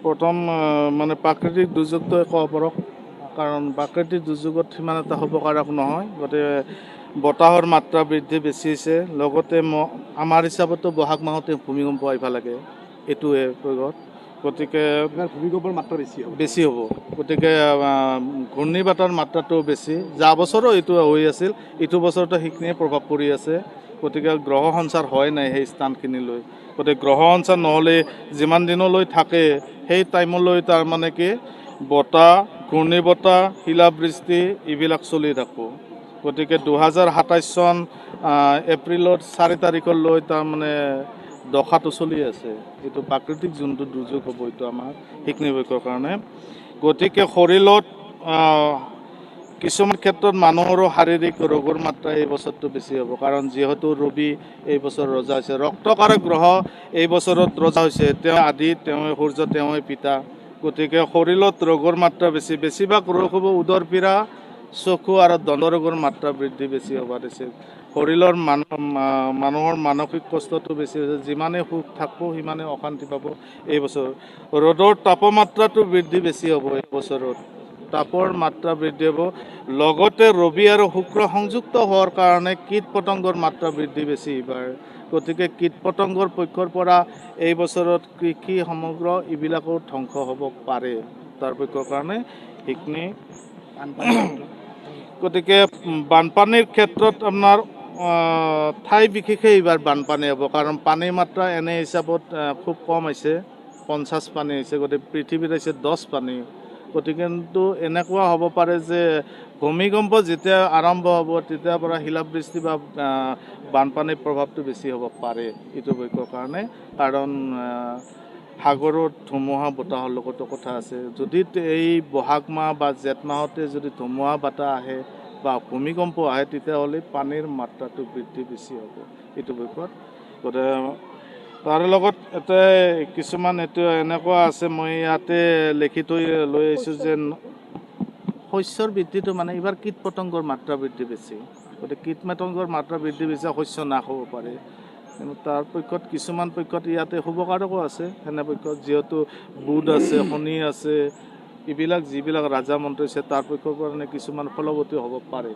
প্ৰথম মানে প্ৰাকৃতিক দুৰ্যোগটো ক'ব পাৰক, কাৰণ প্ৰাকৃতিক দুৰ্যোগত সিমান এটা হ'বকাৰক নহয়। গতিকে বতাহৰ মাত্ৰা বৃদ্ধি বেছি হৈছে। লগতে আমাৰ হিচাপতো বহাগ মাহতে ভূমিকম্প আহিব লাগে, এইটোৱে প্ৰয়োগত। গতিকে ভূমিকম্পৰ মাত্ৰা বেছি হ'ব। গতিকে ঘূৰ্ণী বতাহৰ মাত্ৰাটো বেছি। যোৱা বছৰো এইটো হৈ আছিল, এইটো বছৰতো সেইখিনিয়ে প্ৰভাৱ পৰি আছে। গতিকে গ্ৰহ সঞ্চাৰ হয় নাই সেই স্থানখিনিলৈ। গতিকে গ্ৰহ সঞ্চাৰ নহ'লে যিমান দিনলৈ থাকে সেই টাইমলৈ তাৰমানে কি বতাহ, ঘূৰ্ণী বতাহ, শিলাবৃষ্টি এইবিলাক চলি থাকিব। গতিকে 2027 চন এপ্ৰিলৰ 4 তাৰিখলৈ তাৰমানে দশাটো চলি আছে। এইটো প্ৰাকৃতিক যোনটো দুৰ্যোগ হ'ব এইটো আমাৰ সেইখিনি বিষয়ৰ কাৰণে। গতিকে শৰীৰত কিছুমান ক্ষেত্ৰত মানুহৰো শাৰীৰিক ৰোগৰ মাত্ৰা এই বছৰটো বেছি হ'ব, কাৰণ যিহেতু ৰবি এই বছৰ ৰজা হৈছে। ৰক্তকাৰক গ্ৰহ এই বছৰত ৰজা হৈছে। তেওঁ আদি, তেওঁ সূৰ্য, তেওঁ পিতা। গতিকে শৰীৰত ৰোগৰ মাত্ৰা বেছি। বেছিভাগ ৰোগ হ'ব উদৰ পীড়া, চকু আৰু দণ্ড ৰোগৰ মাত্ৰা বৃদ্ধি বেছি হ'ব দিছে। শৰীৰৰ মানুহৰ মানসিক কষ্টটো বেছি হৈছে। যিমানে সুখ থাকিব সিমানে অশান্তি পাব এই বছৰ। ৰ'দৰ তাপমাত্ৰাটো বৃদ্ধি বেছি হ'ব এই বছৰত। তাপৰ মাত্ৰা বৃদ্ধি হ'ব। লগতে ৰবি আৰু শুক্ৰ সংযুক্ত হোৱাৰ কাৰণে কীট পতংগৰ মাত্ৰা বৃদ্ধি বেছি এইবাৰ। গতিকে কীট পতংগৰ পক্ষৰ পৰা এই বছৰত কৃষি সমগ্ৰ এইবিলাকো ধ্বংস হ'ব পাৰে তাৰ পক্ষৰ কাৰণে সেইখিনি। গতিকে বানপানীৰ ক্ষেত্ৰত আপোনাৰ ঠাই বিশেষে এইবাৰ বানপানী হ'ব, কাৰণ পানীৰ মাত্ৰা এনে হিচাপত খুব কম হৈছে, 50 পানী হৈছে। গতিকে পৃথিৱীত হৈছে 10 পানী। গতিকে কিন্তু এনেকুৱা হ'ব পাৰে যে ভূমিকম্প যেতিয়া আৰম্ভ হ'ব তেতিয়াৰ পৰা শিলাবৃষ্টি বা বানপানীৰ প্ৰভাৱটো বেছি হ'ব পাৰে এইটো বিষয়ৰ কাৰণে। কাৰণ সাগৰত ধুমুহা বতাহৰ লগতো কথা আছে। যদি এই বহাগ মাহ বা জেঠ মাহতে যদি ধুমুহা বতাহ আহে বা ভূমিকম্প আহে তেতিয়াহ'লে পানীৰ মাত্ৰাটো বৃদ্ধি বেছি হ'ব এইটো বিষয়ত। গতিকে তাৰ লগত এটা কিছুমান এইটো এনেকুৱা আছে, মই ইয়াতে লিখি থৈ লৈ আহিছোঁ যে শস্যৰ বৃদ্ধিটো মানে এইবাৰ কীট পতংগৰ মাত্ৰা বৃদ্ধি বেছি। গতিকে কীট পতংগৰ মাত্ৰা বৃদ্ধি বেছি, শস্য নাশ হ'ব পাৰে। কিন্তু তাৰ পক্ষত কিছুমান পক্ষত ইয়াতে শুভকাৰকো আছে। সেনে পক্ষত যিহেতু বুধ আছে, শনি আছে, এইবিলাক যিবিলাক ৰাজা মন্ত্ৰী আছে তাৰ পক্ষৰ কাৰণে কিছুমান ফলৱতী হ'ব পাৰে।